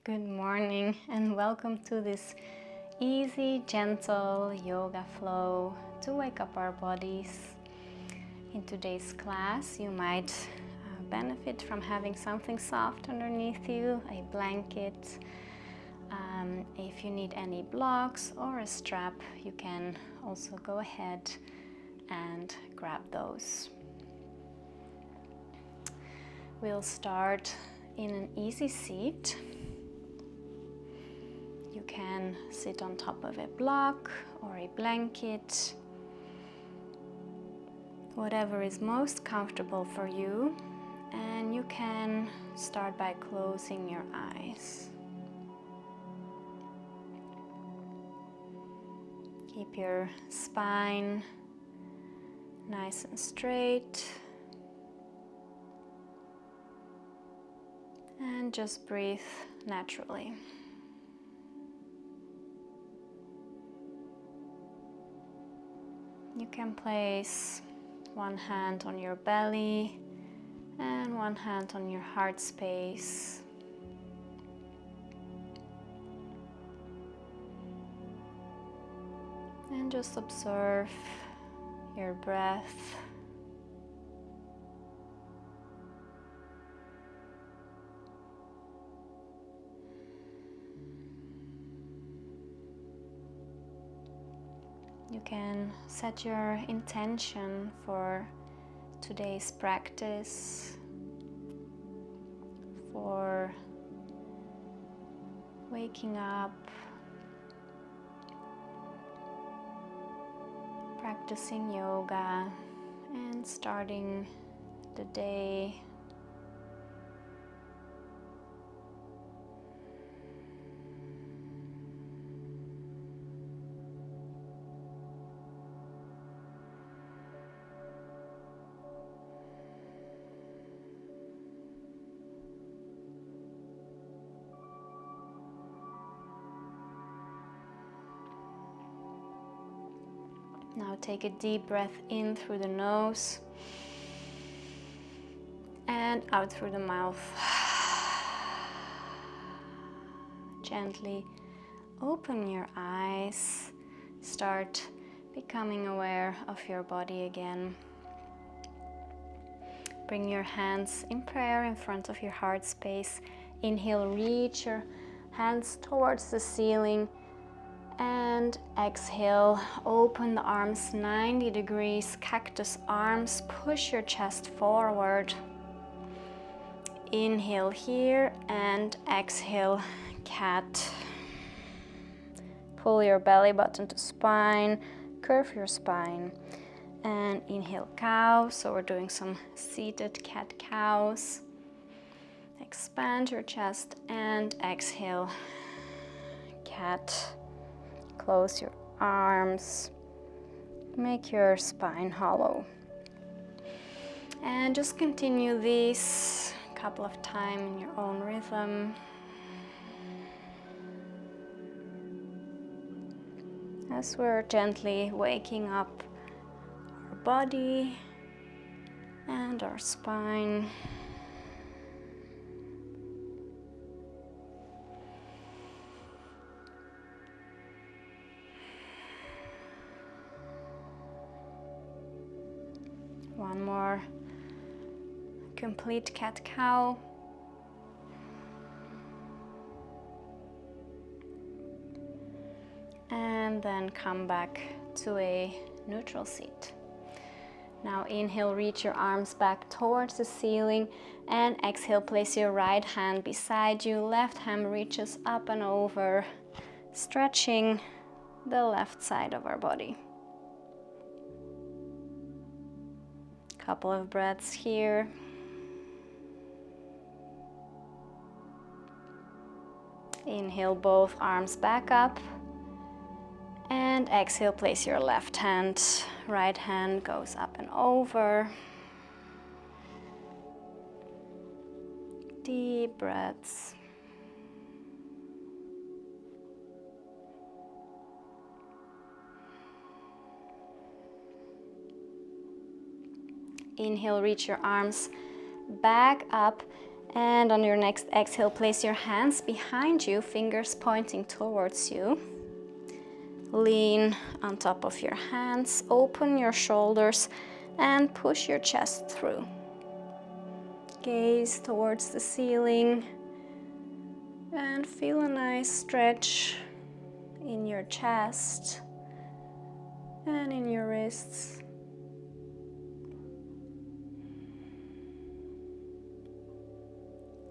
Good morning and welcome to this easy, gentle yoga flow to wake up our bodies. In today's class, you might benefit from having something soft underneath you, a blanket. If you need any blocks or a strap, you can also go ahead and grab those. We'll start in an easy seat. You can sit on top of a block or a blanket, whatever is most comfortable for you, and you can start by closing your eyes. Keep your spine nice and straight. And just breathe naturally. You can place one hand on your belly and one hand on your heart space. And just observe your breath. You can set your intention for today's practice, for waking up, practicing yoga, and starting the day. Now take a deep breath in through the nose and out through the mouth. Gently open your eyes. Start becoming aware of your body again. Bring your hands in prayer in front of your heart space. Inhale, reach your hands towards the ceiling. And exhale, open the arms 90 degrees, cactus arms, push your chest forward. Inhale here and exhale, cat. Pull your belly button to spine, curve your spine. And inhale, cow. So we're doing some seated cat-cows. Expand your chest and exhale, cat. Close your arms, make your spine hollow. And just continue this a couple of times in your own rhythm. As we're gently waking up our body and our spine. One more complete cat-cow. And then come back to a neutral seat. Now inhale, reach your arms back towards the ceiling, and exhale, place your right hand beside you. Left hand reaches up and over, stretching the left side of our body. Couple of breaths here. Inhale, both arms back up. And exhale, place your left hand. Right hand goes up and over. Deep breaths. Inhale, reach your arms back up And on your next exhale, place your hands behind you, fingers pointing towards you. Lean on top of your hands, open your shoulders, and push your chest through. Gaze towards the ceiling and feel a nice stretch in your chest and in your wrists.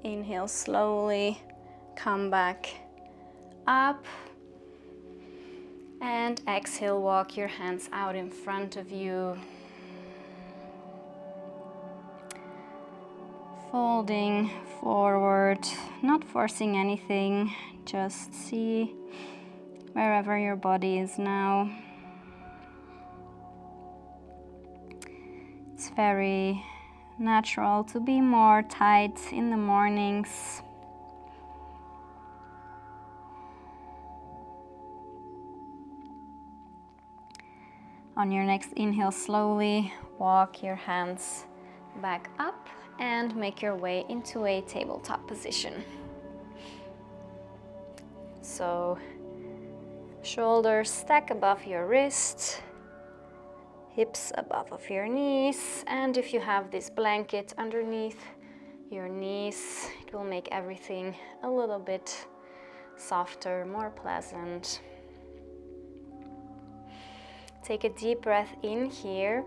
Inhale slowly, come back up, and exhale, walk your hands out in front of you. Folding forward, not forcing anything, just see wherever your body is now. It's very natural to be more tight in the mornings. On your next inhale, slowly walk your hands back up and make your way into a tabletop position. So, shoulders stack above your wrists, hips above of your knees, and if you have this blanket underneath your knees, it will make everything a little bit softer, more pleasant. Take a deep breath in here,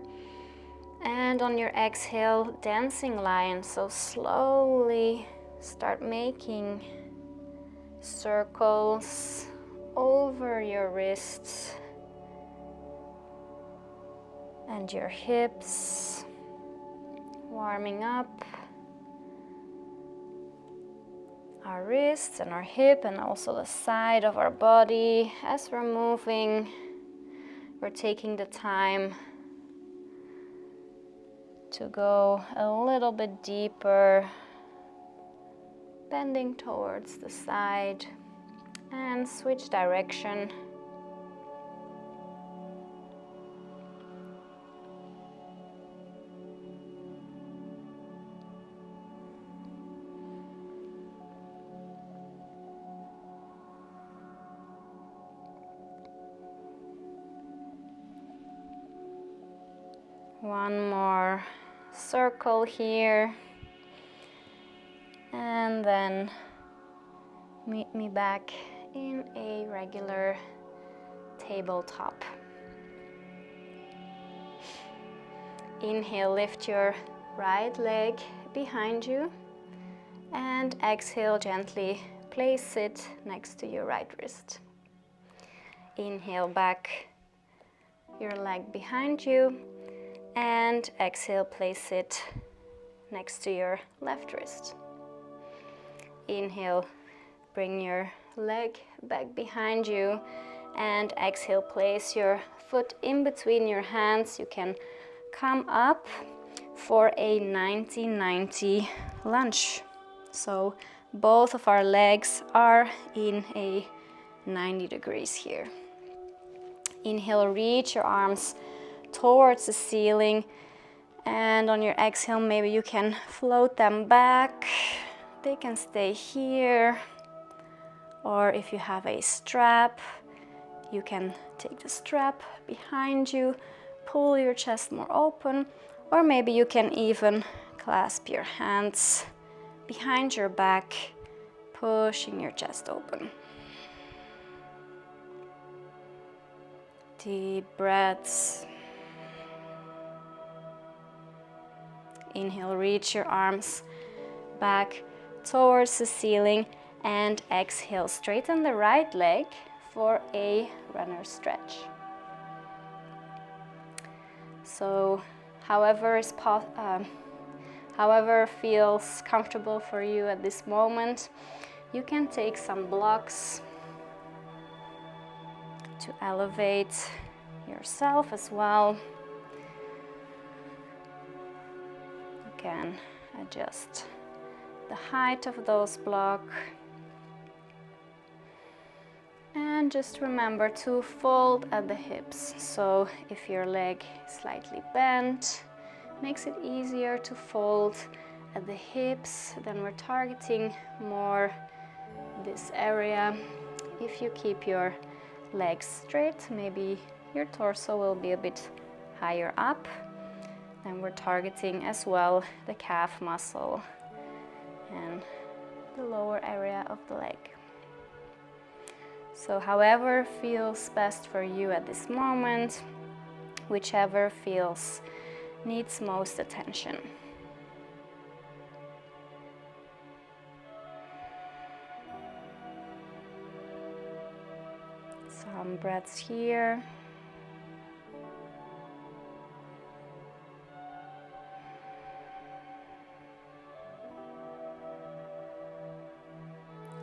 and on your exhale, dancing lion. So slowly start making circles over your wrists and your hips, warming up our wrists and our hip and also the side of our body. As we're moving, we're taking the time to go a little bit deeper, bending towards the side, and switch direction. One more circle here, and then meet me back in a regular tabletop. Inhale, lift your right leg behind you, and exhale, gently place it next to your right wrist. Inhale, back your leg behind you, and exhale, place it next to your left wrist. Inhale, bring your leg back behind you, and exhale, place your foot in between your hands. You can come up for a 90-90 lunge. So both of our legs are in a 90 degrees here. Inhale, reach your arms towards the ceiling, and on your exhale, maybe you can float them back. They can stay here, or if you have a strap, you can take the strap behind you, pull your chest more open, or maybe you can even clasp your hands behind your back, pushing your chest open. Deep breaths. Inhale, reach your arms back towards the ceiling, and exhale, straighten the right leg for a runner stretch. So however feels comfortable for you at this moment, you can take some blocks to elevate yourself as well. You can adjust the height of those blocks. And just remember to fold at the hips. So if your leg is slightly bent, makes it easier to fold at the hips, then we're targeting more this area. If you keep your legs straight, maybe your torso will be a bit higher up. Then we're targeting as well the calf muscle and the lower area of the leg. So however feels best for you at this moment, whichever needs most attention. Some breaths here.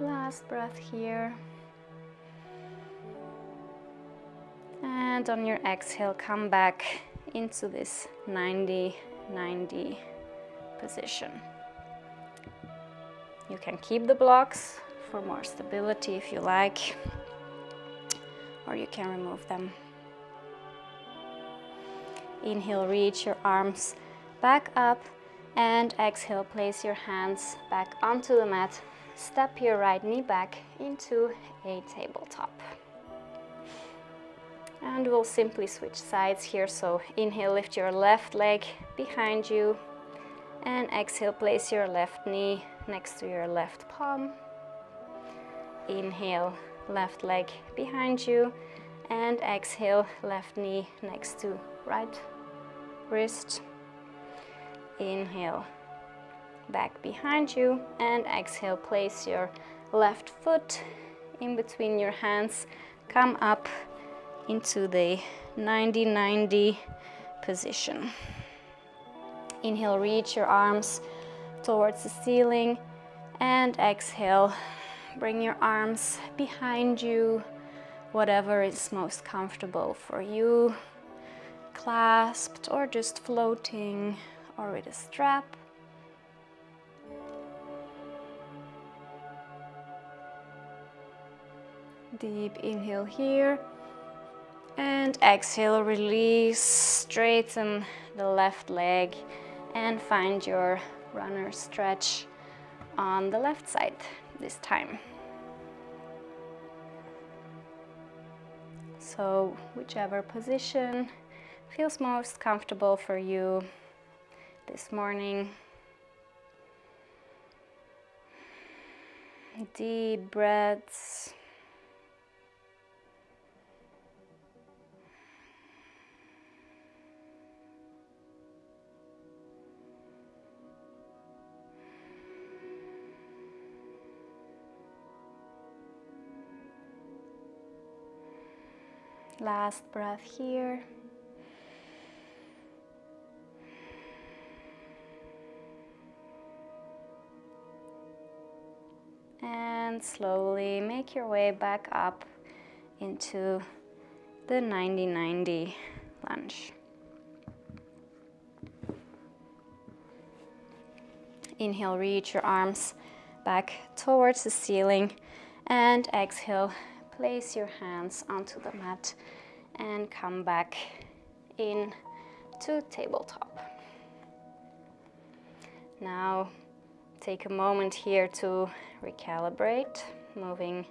Last breath here. And on your exhale, come back into this 90-90 position. You can keep the blocks for more stability if you like, or you can remove them. Inhale, reach your arms back up, and exhale, place your hands back onto the mat. Step your right knee back into a tabletop. And we'll simply switch sides here. So inhale, lift your left leg behind you, and exhale, place your left knee next to your left palm. Inhale, left leg behind you, and exhale, left knee next to right wrist. Inhale, back behind you, and exhale, place your left foot in between your hands. Come up into the 90-90 position. Inhale, reach your arms towards the ceiling, and exhale, bring your arms behind you, whatever is most comfortable for you, clasped or just floating or with a strap. Deep inhale here, and exhale, release, straighten the left leg and find your runner stretch on the left side this time. So whichever position feels most comfortable for you this morning. Deep breaths. Last breath here. And slowly make your way back up into the 90-90 lunge. Inhale, reach your arms back towards the ceiling, and exhale, place your hands onto the mat and come back in to tabletop. Now take a moment here to recalibrate, moving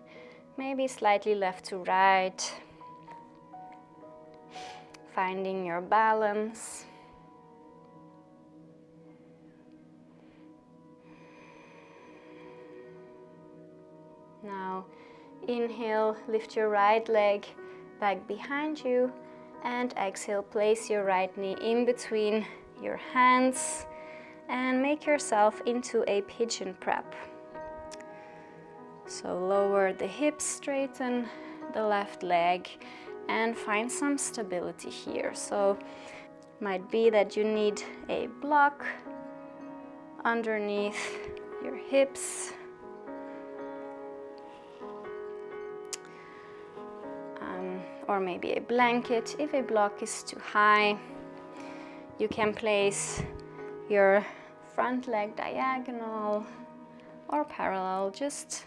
maybe slightly left to right, finding your balance. Now inhale, lift your right leg back behind you, and exhale, place your right knee in between your hands and make yourself into a pigeon prep. So lower the hips, straighten the left leg, and find some stability here. So might be that you need a block underneath your hips. Or maybe a blanket. If a block is too high, you can place your front leg diagonal or parallel. Just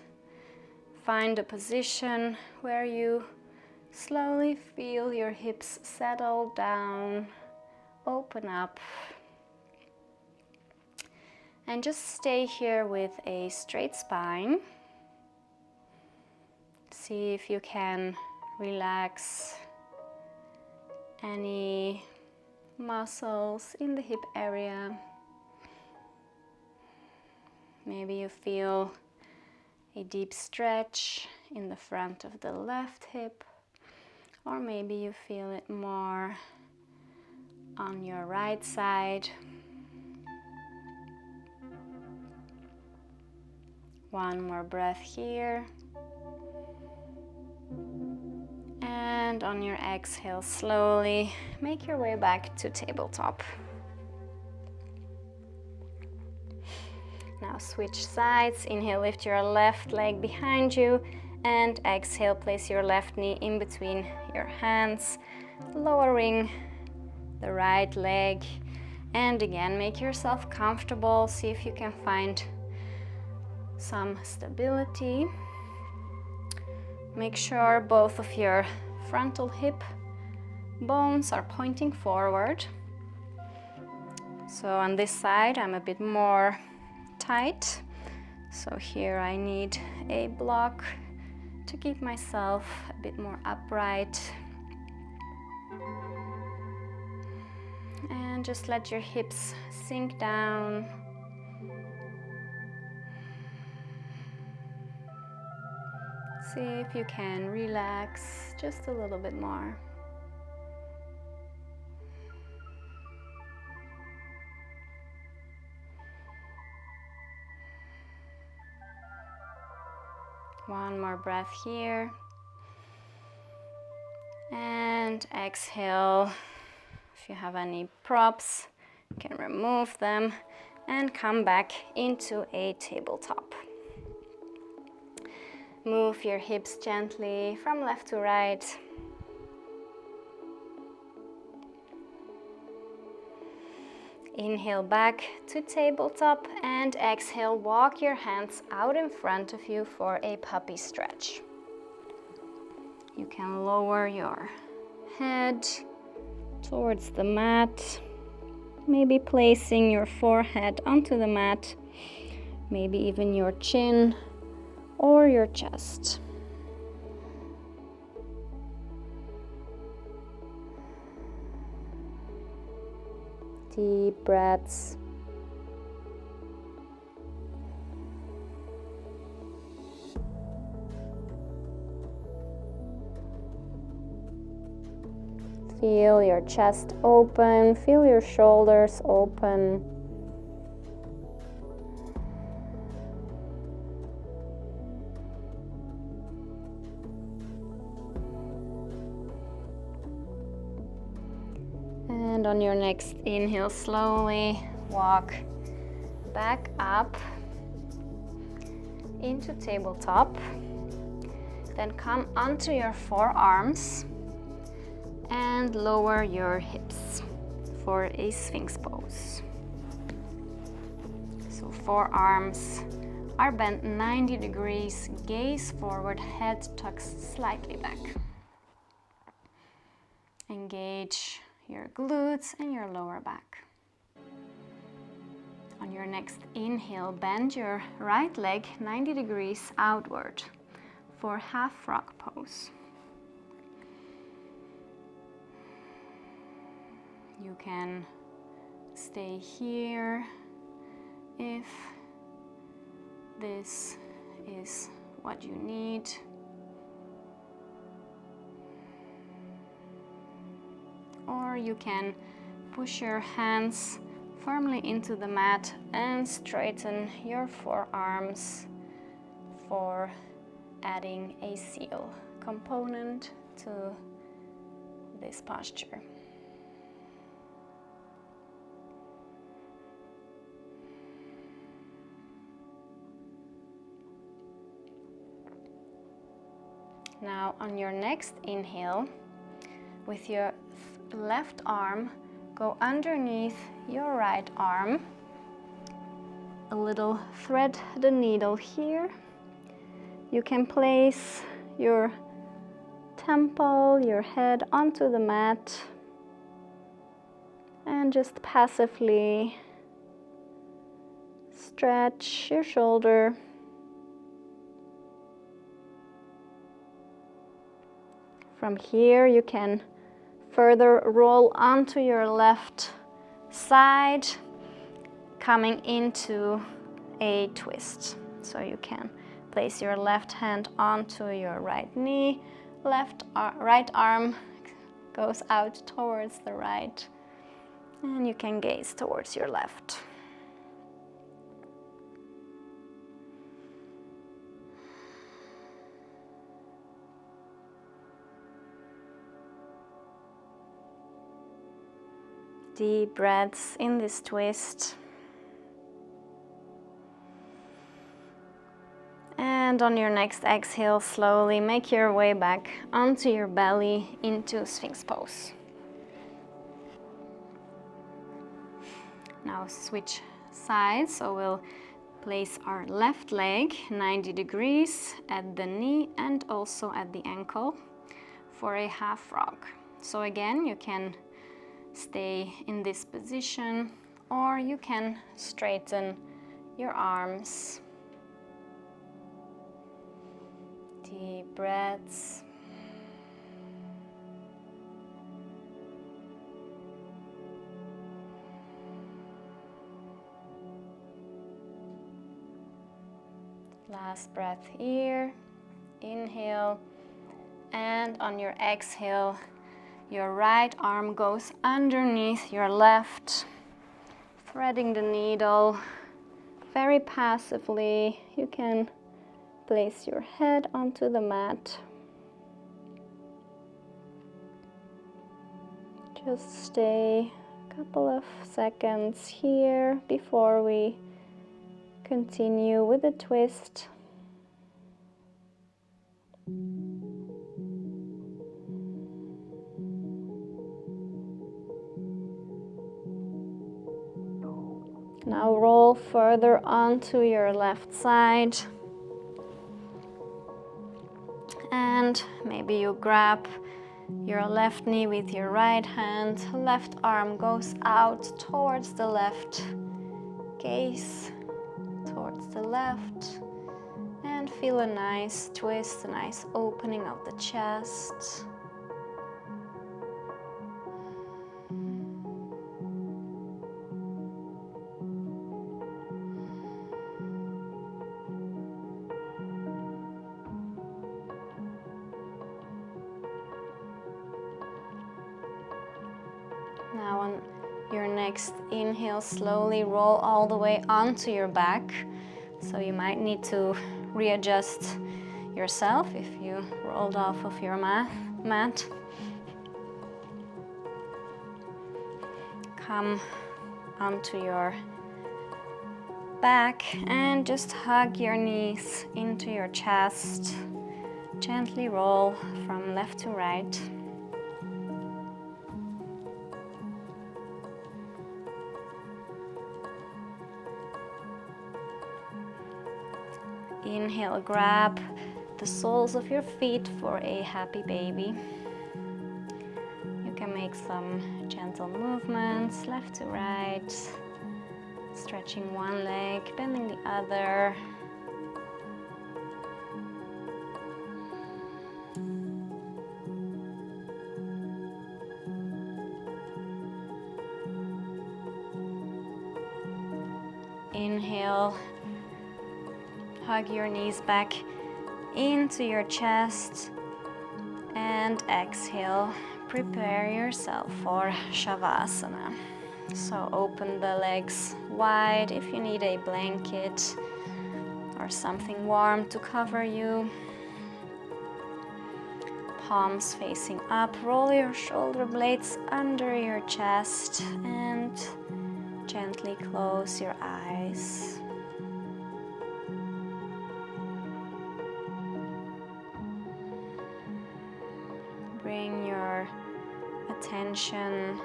find a position where you slowly feel your hips settle down, open up, And just stay here with a straight spine. See if you can relax any muscles in the hip area. Maybe you feel a deep stretch in the front of the left hip, or maybe you feel it more on your right side. One more breath here. And on your exhale, slowly make your way back to tabletop. Now switch sides. Inhale, lift your left leg behind you, and exhale, place your left knee in between your hands, lowering the right leg. And again, make yourself comfortable. See if you can find some stability. Make sure both of your frontal hip bones are pointing forward. So on this side, I'm a bit more tight. So here I need a block to keep myself a bit more upright. And just let your hips sink down. See if you can relax just a little bit more. One more breath here. And exhale. If you have any props, you can remove them and come back into a tabletop. Move your hips gently from left to right. Inhale back to tabletop and exhale, walk your hands out in front of you for a puppy stretch. You can lower your head towards the mat, maybe placing your forehead onto the mat, maybe even your chin or your chest. Deep breaths. Feel your chest open, feel your shoulders open. And on your next inhale, slowly walk back up into tabletop. Then come onto your forearms and lower your hips for a Sphinx pose. So forearms are bent 90 degrees, gaze forward, head tucks slightly back. Engage your glutes and your lower back. On your next inhale, bend your right leg 90 degrees outward for half frog pose. You can stay here if this is what you need. Or you can push your hands firmly into the mat and straighten your forearms for adding a seal component to this posture. Now on your next inhale, with your left arm, go underneath your right arm. A little thread the needle here. You can place your temple, your head onto the mat and just passively stretch your shoulder. From here, you can further roll onto your left side, coming into a twist. So you can place your left hand onto your right knee, right arm goes out towards the right, and you can gaze towards your left. Deep breaths in this twist. And on your next exhale, slowly make your way back onto your belly into Sphinx pose. Now switch sides, so we'll place our left leg 90 degrees at the knee and also at the ankle for a half frog. So again, you can stay in this position, or you can straighten your arms. Deep breaths. Last breath here. Inhale, and on your exhale, your right arm goes underneath your left, threading the needle very passively. You can place your head onto the mat. Just stay a couple of seconds here before we continue with the twist. Now roll further onto your left side. And maybe you grab your left knee with your right hand. Left arm goes out towards the left. Gaze towards the left. And feel a nice twist, a nice opening of the chest. Now on your next inhale, slowly roll all the way onto your back. So you might need to readjust yourself if you rolled off of your mat. Come onto your back and just hug your knees into your chest. Gently roll from left to right. Inhale, grab the soles of your feet for a happy baby. You can make some gentle movements left to right, stretching one leg, bending the other. Inhale, hug your knees back into your chest, and exhale, prepare yourself for Shavasana. So open the legs wide if you need a blanket or something warm to cover you. Palms facing up, roll your shoulder blades under your chest and gently close your eyes. Bring your attention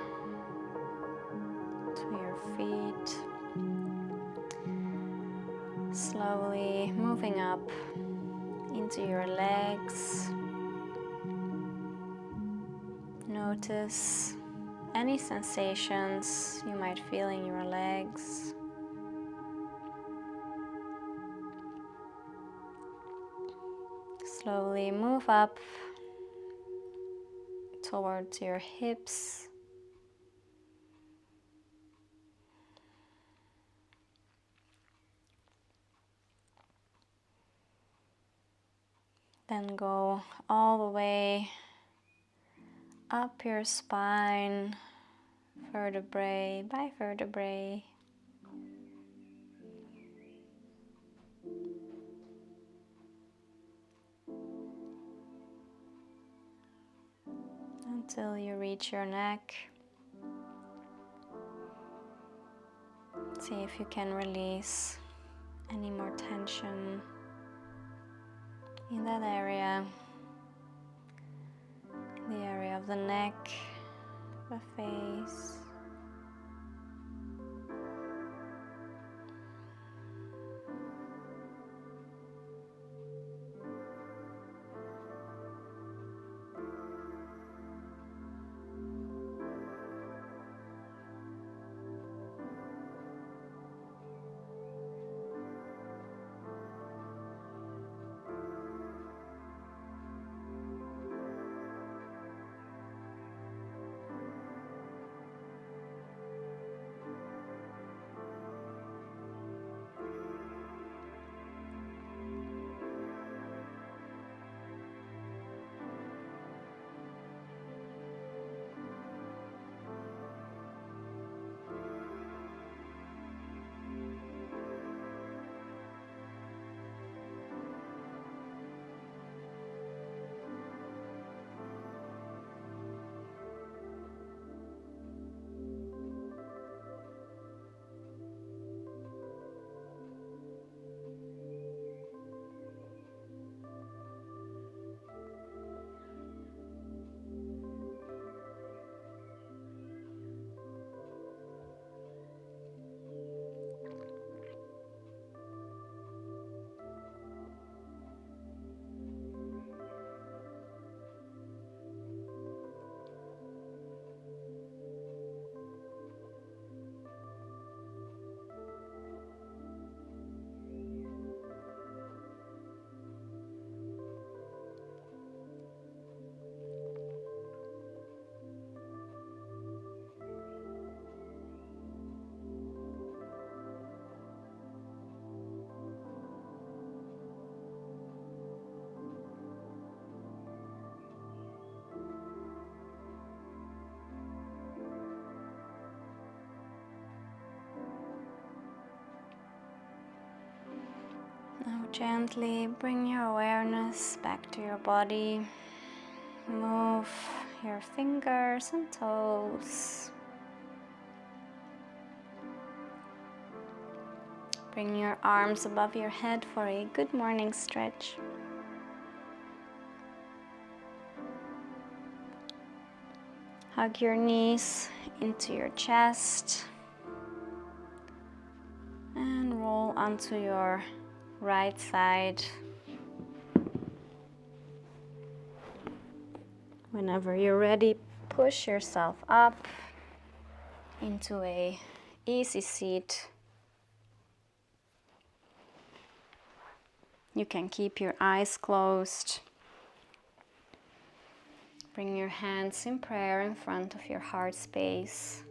to your feet, slowly moving up into your legs. Notice any sensations you might feel in your legs. Slowly move up towards your hips. Then go all the way up your spine, vertebrae by vertebrae. Until you reach your neck. See if you can release any more tension in that area, the area of the neck, the face. Now gently bring your awareness back to your body. Move your fingers and toes. Bring your arms above your head for a good morning stretch. Hug your knees into your chest and roll onto your right side. Whenever you're ready, push yourself up into a easy seat. You can keep your eyes closed. Bring your hands in prayer in front of your heart space.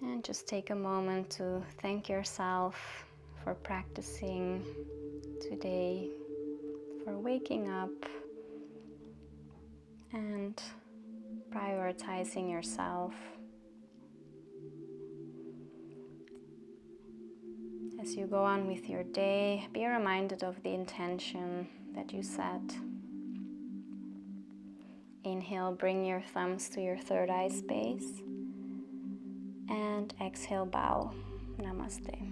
And just take a moment to thank yourself for practicing today, for waking up and prioritizing yourself. As you go on with your day, be reminded of the intention that you set. Inhale, bring your thumbs to your third eye space. And exhale, bow. Namaste.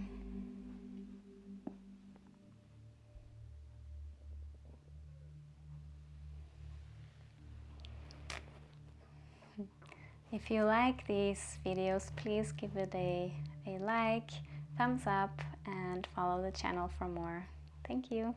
If you like these videos, please give it a like, thumbs up, and follow the channel for more. Thank you.